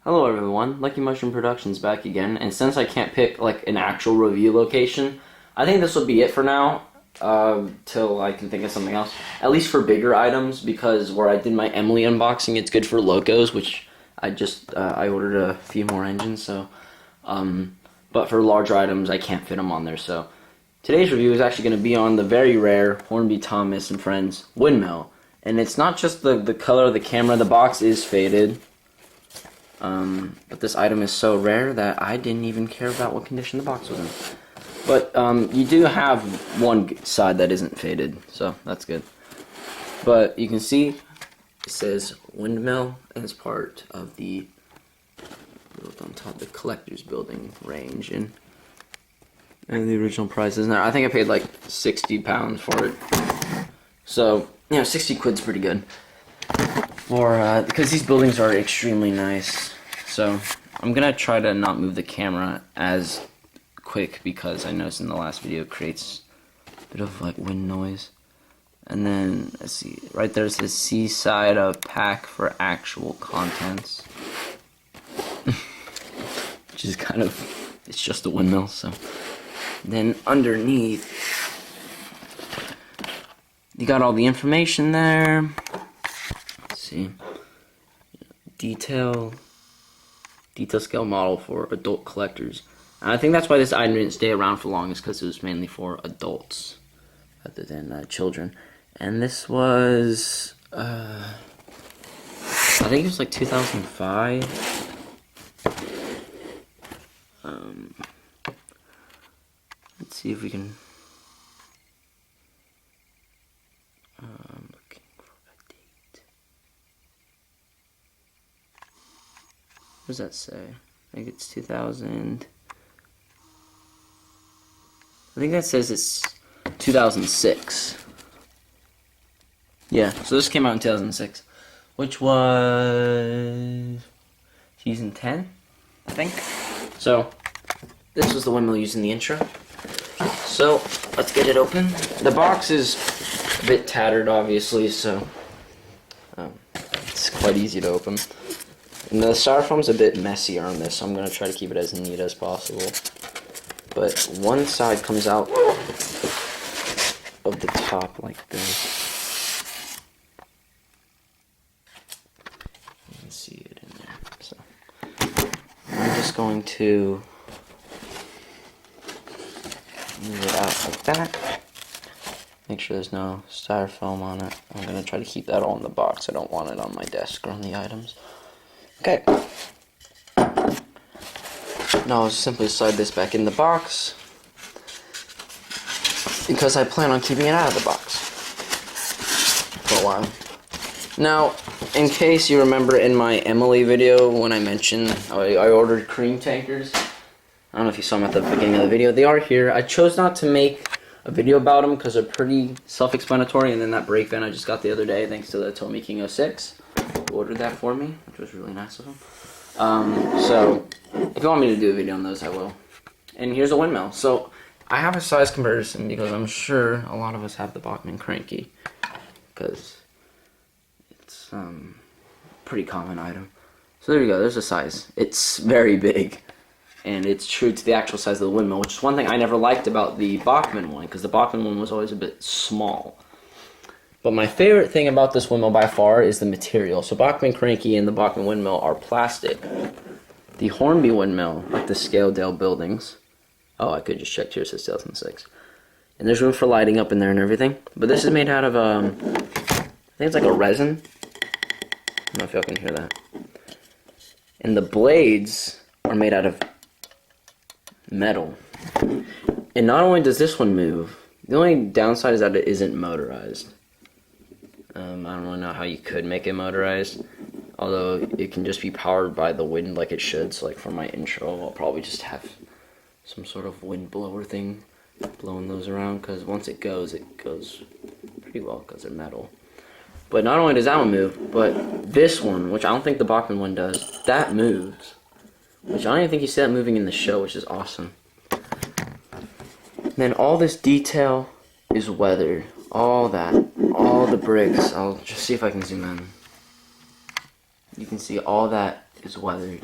Hello everyone, Lucky Mushroom Productions back again, and since I can't pick like an actual review location, I think this will be it for now, till I can think of something else. At least for bigger items, because where I did my Emily unboxing, it's good for locos, which I ordered a few more engines, so, but for larger items, I can't fit them on there, so. Today's review is actually going to be on the very rare Hornby Thomas and Friends Windmill, and it's not just the color of the camera, the box is faded. But this item is so rare that I didn't even care about what condition the box was in. But you do have one side that isn't faded, so that's good. But you can see it says Windmill, and it's part of the built on top of the collector's building range, and the original price is now. I think I paid like £60 for it. So you know, 60 quid's pretty good. For because these buildings are extremely nice. So I'm gonna try to not move the camera as quick because I noticed in the last video it creates a bit of like wind noise. And then let's see, right there's the seaside of pack for actual contents, which is kind of, it's just a windmill. So then underneath you got all the information there. See, detail scale model for adult collectors. And I think that's why this item didn't stay around for long, is because it was mainly for adults rather than children. And this was I think it was like 2005. Let's see if we can looking for a date. What does that say? I think it's 2000. I think that says it's 2006. Yeah, so this came out in 2006, which was season 10, I think. So this was the windmill used in the intro. So let's get it open. The box is a bit tattered, obviously, so it's quite easy to open. And the styrofoam's a bit messier on this, so I'm gonna try to keep it as neat as possible. But one side comes out of the top like this. You can see it in there. So I'm just going to move it out like that. Make sure there's no styrofoam on it. I'm gonna try to keep that all in the box. I don't want it on my desk or on the items. Okay. Now I'll simply slide this back in the box because I plan on keeping it out of the box for a while. Now, in case you remember in my Emily video when I mentioned I ordered cream tankers, I don't know if you saw them at the beginning of the video. They are here. I chose not to make a video about them because they're pretty self-explanatory, and then that brake fan I just got the other day thanks to the Tomy King 06. Who ordered that for me, which was really nice of him. So if you want me to do a video on those, I will. And here's a windmill. So I have a size comparison because I'm sure a lot of us have the Bachmann Cranky, because it's a pretty common item. So there you go, there's a size. It's very big, and it's true to the actual size of the windmill, which is one thing I never liked about the Bachmann one, because the Bachmann one was always a bit small. But my favorite thing about this windmill by far is the material. So Bachmann Cranky and the Bachmann windmill are plastic. The Hornby windmill, like the Scaledale buildings. Oh, I could just check here, it says 2006. And there's room for lighting up in there and everything. But this is made out of, I think it's like a resin. I don't know if y'all can hear that. And the blades are made out of metal. And not only does this one move, the only downside is that it isn't motorized. I don't really know how you could make it motorized, although it can just be powered by the wind like it should. So like for my intro, I'll probably just have some sort of wind blower thing blowing those around, because once it goes pretty well because they're metal. But not only does that one move, but this one, which I don't think the Bachmann one does, that moves. Which I don't even think you see that moving in the show, which is awesome. And then all this detail is weathered. All the bricks. I'll just see if I can zoom in. You can see all that is weathered.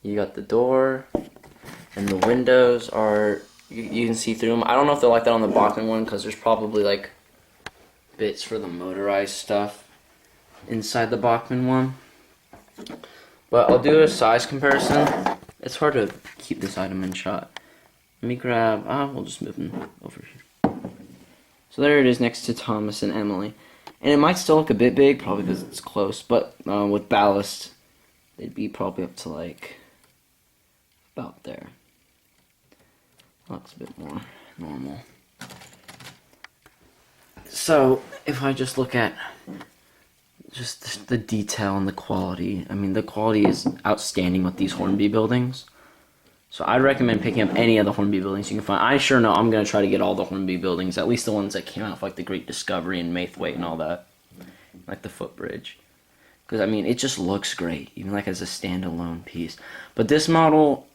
You got the door, and the windows are, you can see through them. I don't know if they're like that on the Bachmann one, because there's probably like bits for the motorized stuff inside the Bachmann one. But I'll do a size comparison. It's hard to keep this item in shot. Let me grab, we'll just move them over here. So there it is next to Thomas and Emily. And it might still look a bit big, probably because it's close, but with ballast, they'd be probably up to like about there. Looks a bit more normal. So if I just look at just the detail and the quality, I mean the quality is outstanding with these Hornby buildings. So I'd recommend picking up any of the Hornby buildings you can find. I sure know I'm going to try to get all the Hornby buildings, at least the ones that came out, like the Great Discovery and Maithwaite and all that. Like the footbridge. Because, I mean, it just looks great, even like as a standalone piece. But this model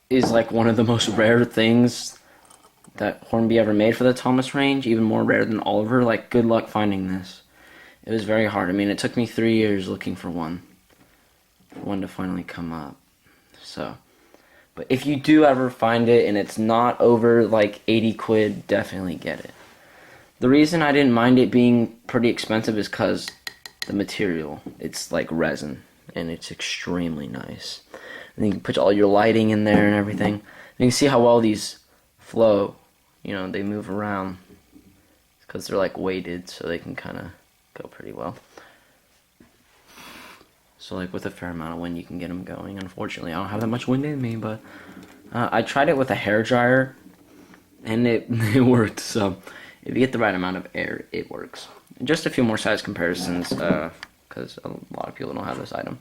is like one of the most rare things that Hornby ever made for the Thomas range, even more rare than Oliver. Like, good luck finding this. It was very hard. I mean, it took me 3 years looking for one to finally come up. So... But if you do ever find it and it's not over like 80 quid, definitely get it. The reason I didn't mind it being pretty expensive is because the material. It's like resin and it's extremely nice. And you can put all your lighting in there and everything. And you can see how well these flow. You know, they move around because they're like weighted, so they can kind of go pretty well. So like with a fair amount of wind you can get them going. Unfortunately I don't have that much wind in me, but I tried it with a hair dryer and it worked. So if you get the right amount of air, it works. And just a few more size comparisons, because a lot of people don't have this item.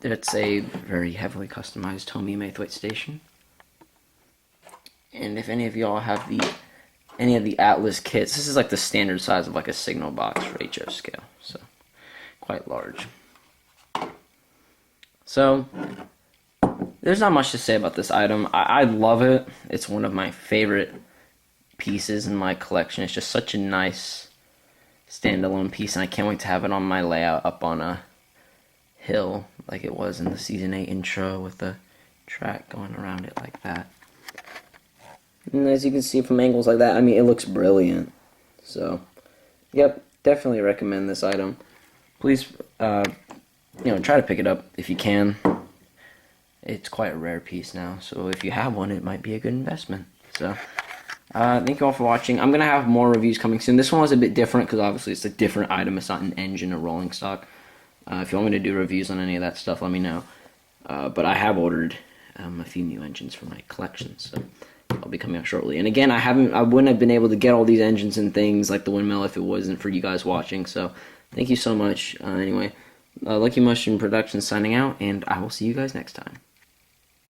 It's a very heavily customized Homey Maithwaite station. And if any of y'all have any of the Atlas kits, this is like the standard size of like a signal box for HO scale, so quite large. So, there's not much to say about this item. I love it. It's one of my favorite pieces in my collection. It's just such a nice standalone piece, and I can't wait to have it on my layout up on a hill like it was in the Season 8 intro with the track going around it like that. And as you can see from angles like that, I mean, it looks brilliant. So, yep, definitely recommend this item. Please, try to pick it up if you can. It's quite a rare piece now, so if you have one, it might be a good investment. So, thank you all for watching. I'm going to have more reviews coming soon. This one was a bit different because obviously it's a different item. It's not an engine or rolling stock. If you want me to do reviews on any of that stuff, let me know. But I have ordered a few new engines for my collection, so I'll be coming out shortly. And again, I wouldn't have been able to get all these engines and things like the Windmill if it wasn't for you guys watching. So, thank you so much. Anyway. Lucky Mushroom Productions signing out, and I will see you guys next time.